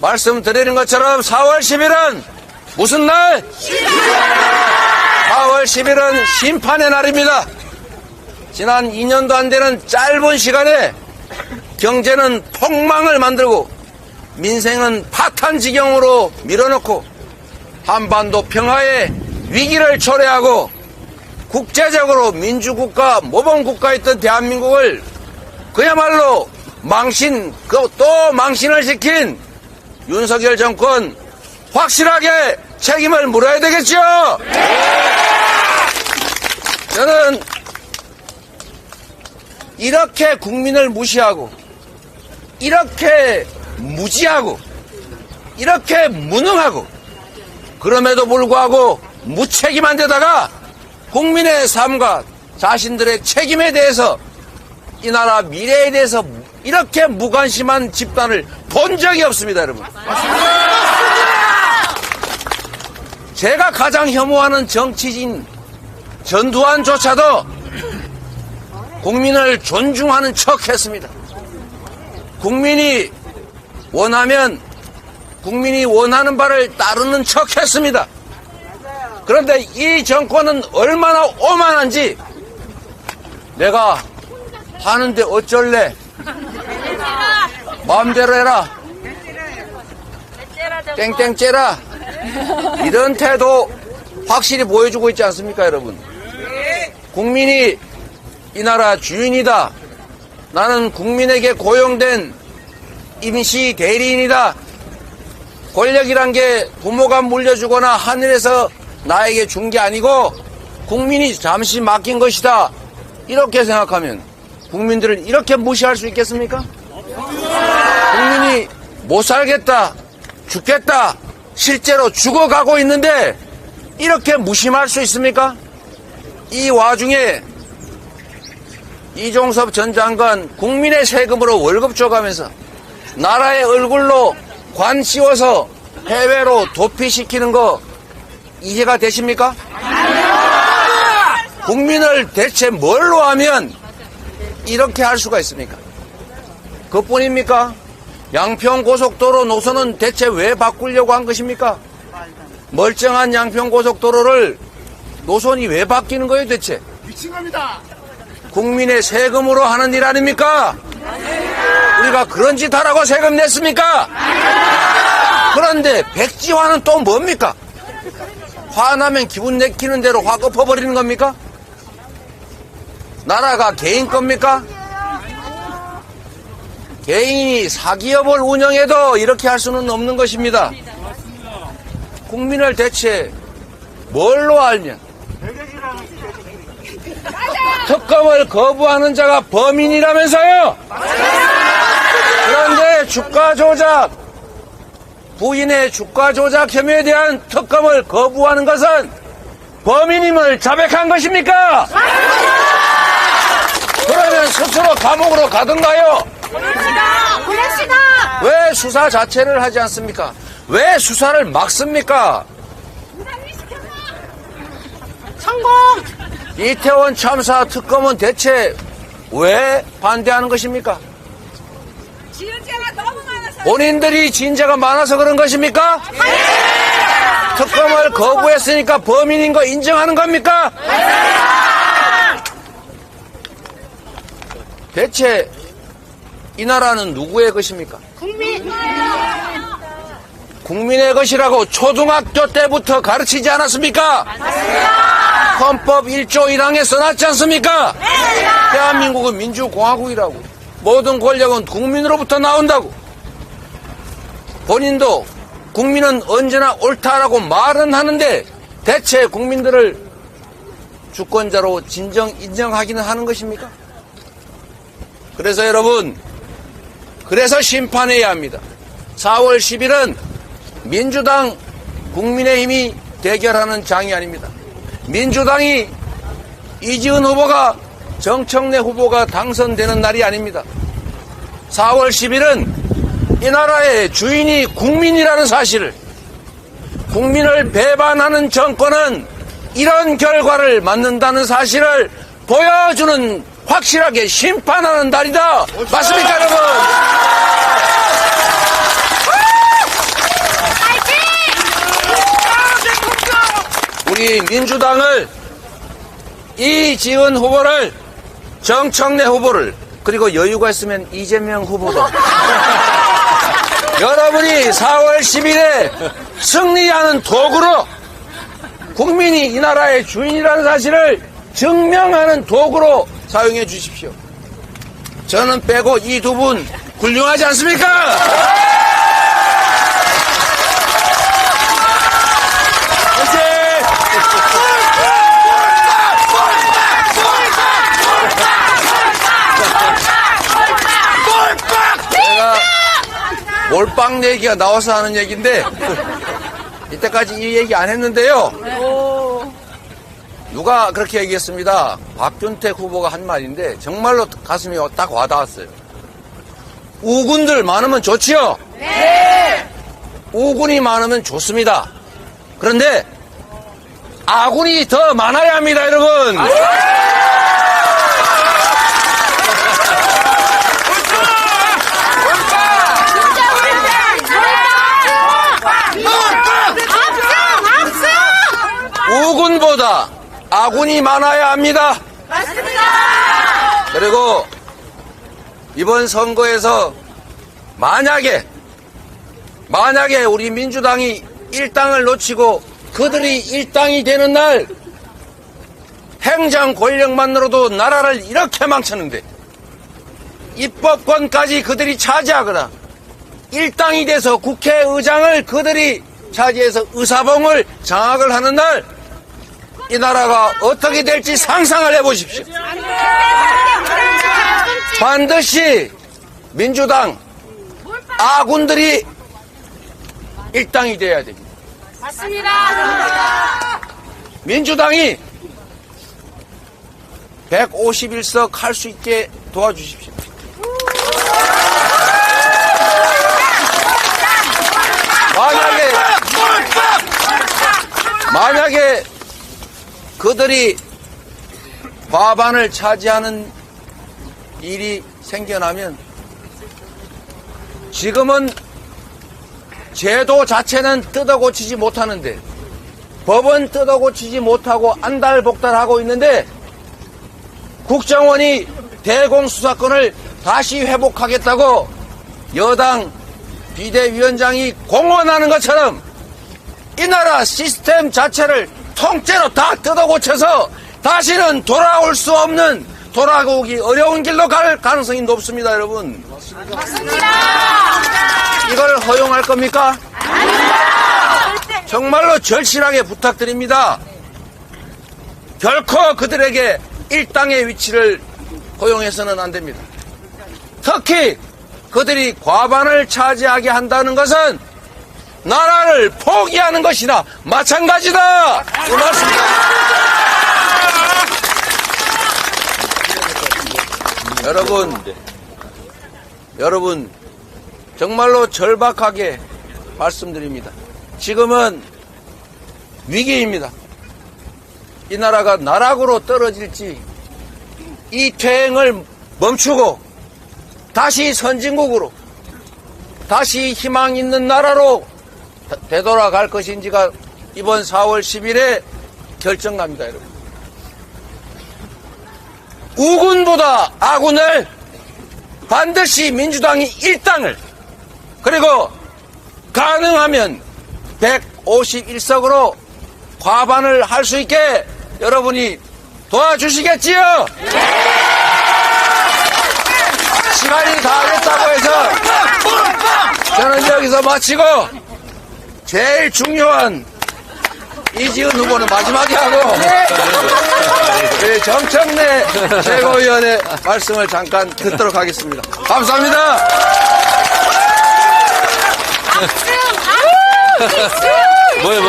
말씀드리는 것처럼 4월 10일은 무슨 날? 4월 10일은 심판의 날입니다. 지난 2년도 안 되는 짧은 시간에 경제는 폭망을 만들고 민생은 파탄지경으로 밀어넣고 한반도 평화의 위기를 초래하고 국제적으로 민주국가, 모범국가였던 대한민국을 그야말로 또 망신을 시킨 윤석열 정권 확실하게 책임을 물어야 되겠죠? 저는 이렇게 국민을 무시하고 이렇게 무지하고 이렇게 무능하고 그럼에도 불구하고 무책임한 데다가 국민의 삶과 자신들의 책임에 대해서 이 나라 미래에 대해서 이렇게 무관심한 집단을 본 적이 없습니다, 여러분. 제가 가장 혐오하는 정치인 전두환조차도 국민을 존중하는 척 했습니다. 국민이 원하면 국민이 원하는 바를 따르는 척 했습니다. 그런데 이 정권은 얼마나 오만한지 내가 하는데 어쩔래? 마음대로 해라. 땡땡 째라. 이런 태도 확실히 보여주고 있지 않습니까, 여러분? 국민이 이 나라 주인이다. 나는 국민에게 고용된 임시 대리인이다. 권력이란 게 부모가 물려주거나 하늘에서 나에게 준 게 아니고 국민이 잠시 맡긴 것이다. 이렇게 생각하면 국민들을 이렇게 무시할 수 있겠습니까? 국민이 못 살겠다, 죽겠다, 실제로 죽어가고 있는데 이렇게 무심할 수 있습니까? 이 와중에 이종섭 전 장관 국민의 세금으로 월급 줘가면서 나라의 얼굴로 관 씌워서 해외로 도피시키는 거 이해가 되십니까? 국민을 대체 뭘로 하면 이렇게 할 수가 있습니까? 그뿐입니까? 양평고속도로 노선은 대체 왜 바꾸려고 한 것입니까? 멀쩡한 양평고속도로를 노선이 왜 바뀌는 거예요, 대체? 미친 겁니다. 국민의 세금으로 하는 일 아닙니까? 우리가 그런 짓 하라고 세금 냈습니까? 그런데 백지화는 또 뭡니까? 화나면 기분 내키는 대로 화 엎어버리는 겁니까? 나라가 개인 겁니까? 개인이 사기업을 운영해도 이렇게 할 수는 없는 것입니다. 국민을 대체 뭘로 알면 특검을 거부하는 자가 범인이라면서요? 그런데 주가 조작, 부인의 주가 조작 혐의에 대한 특검을 거부하는 것은 범인임을 자백한 것입니까? 그러면 스스로 감옥으로 가든가요? 왜 수사 자체를 하지 않습니까? 왜 수사를 막습니까? 성공! 이태원 참사 특검은 대체 왜 반대하는 것입니까? 지은죄가 너무 많아서. 본인들이 진죄가 많아서 그런 것입니까? 네! 특검을 거부했으니까 범인인 거 인정하는 겁니까? 네! 대체 이 나라는 누구의 것입니까? 국민! 국민의 것이라고 초등학교 때부터 가르치지 않았습니까? 맞습니다! 헌법 1조 1항에 써놨지 않습니까? 맞습니다! 대한민국은 민주공화국이라고. 모든 권력은 국민으로부터 나온다고. 본인도 국민은 언제나 옳다라고 말은 하는데 대체 국민들을 주권자로 인정하기는 하는 것입니까? 그래서 여러분, 그래서 심판해야 합니다. 4월 10일은 민주당, 국민의힘이 대결하는 장이 아닙니다. 민주당이 이지은 후보가 정청래 후보가 당선되는 날이 아닙니다. 4월 10일은 이 나라의 주인이 국민이라는 사실을, 국민을 배반하는 정권은 이런 결과를 맞는다는 사실을 보여주는 확실하게 심판하는 날이다. 맞습니까, 여러분? 우리 민주당을 이지은 후보를, 정청래 후보를, 그리고 여유가 있으면 이재명 후보도 여러분이 4월 10일에 승리하는 도구로, 국민이 이 나라의 주인이라는 사실을 증명하는 도구로 사용해 주십시오. 저는 빼고 이 두 분 훌륭하지 않습니까? 제가 몰빵 얘기가 나와서 하는 얘기인데 이때까지 이 얘기 안 했는데요. 누가 그렇게 얘기했습니다. 박균택 후보가 한 말인데 정말로 가슴이 딱 와닿았어요. 우군들 많으면 좋지요? 네. 우군이 많으면 좋습니다. 그런데 아군이 더 많아야 합니다, 여러분. 우군보다 아군이 많아야 합니다. 맞습니다. 그리고 이번 선거에서 만약에 우리 민주당이 일당을 놓치고 그들이 일당이 되는 날, 행정 권력만으로도 나라를 이렇게 망쳤는데 입법권까지 그들이 차지하거나 일당이 돼서 국회의장을 그들이 차지해서 의사봉을 장악을 하는 날, 이 나라가 어떻게 될지 상상을 해보십시오. 반드시 민주당 아군들이 일당이 돼야 됩니다. 맞습니다. 민주당이 151석 할 수 있게 도와주십시오. 만약에 그들이 과반을 차지하는 일이 생겨나면, 지금은 제도 자체는 뜯어고치지 못하는데, 법은 뜯어고치지 못하고 안달복달하고 있는데, 국정원이 대공수사권을 다시 회복하겠다고 여당 비대위원장이 공언하는 것처럼 이 나라 시스템 자체를 통째로 다 뜯어고쳐서 다시는 돌아올 수 없는, 돌아오기 어려운 길로 갈 가능성이 높습니다, 여러분. 맞습니다. 이걸 허용할 겁니까? 정말로 절실하게 부탁드립니다. 결코 그들에게 일당의 위치를 허용해서는 안 됩니다. 특히 그들이 과반을 차지하게 한다는 것은 나라를 포기하는 것이나 마찬가지다. 고맙습니다. 여러분, 정말로 절박하게 말씀드립니다. 지금은 위기입니다. 이 나라가 나락으로 떨어질지, 이 퇴행을 멈추고 다시 선진국으로, 다시 희망 있는 나라로 되돌아갈 것인지가 이번 4월 10일에 결정납니다, 여러분. 우군보다 아군을, 반드시 민주당이 일당을, 그리고 가능하면 151석으로 과반을 할 수 있게 여러분이 도와주시겠지요? 시간이 다 됐다고 해서 저는 여기서 마치고, 제일 중요한 이지은 후보는 마지막에 하고 우리 정청래 최고위원의 말씀을 잠깐 듣도록 하겠습니다. 감사합니다. 뭐야?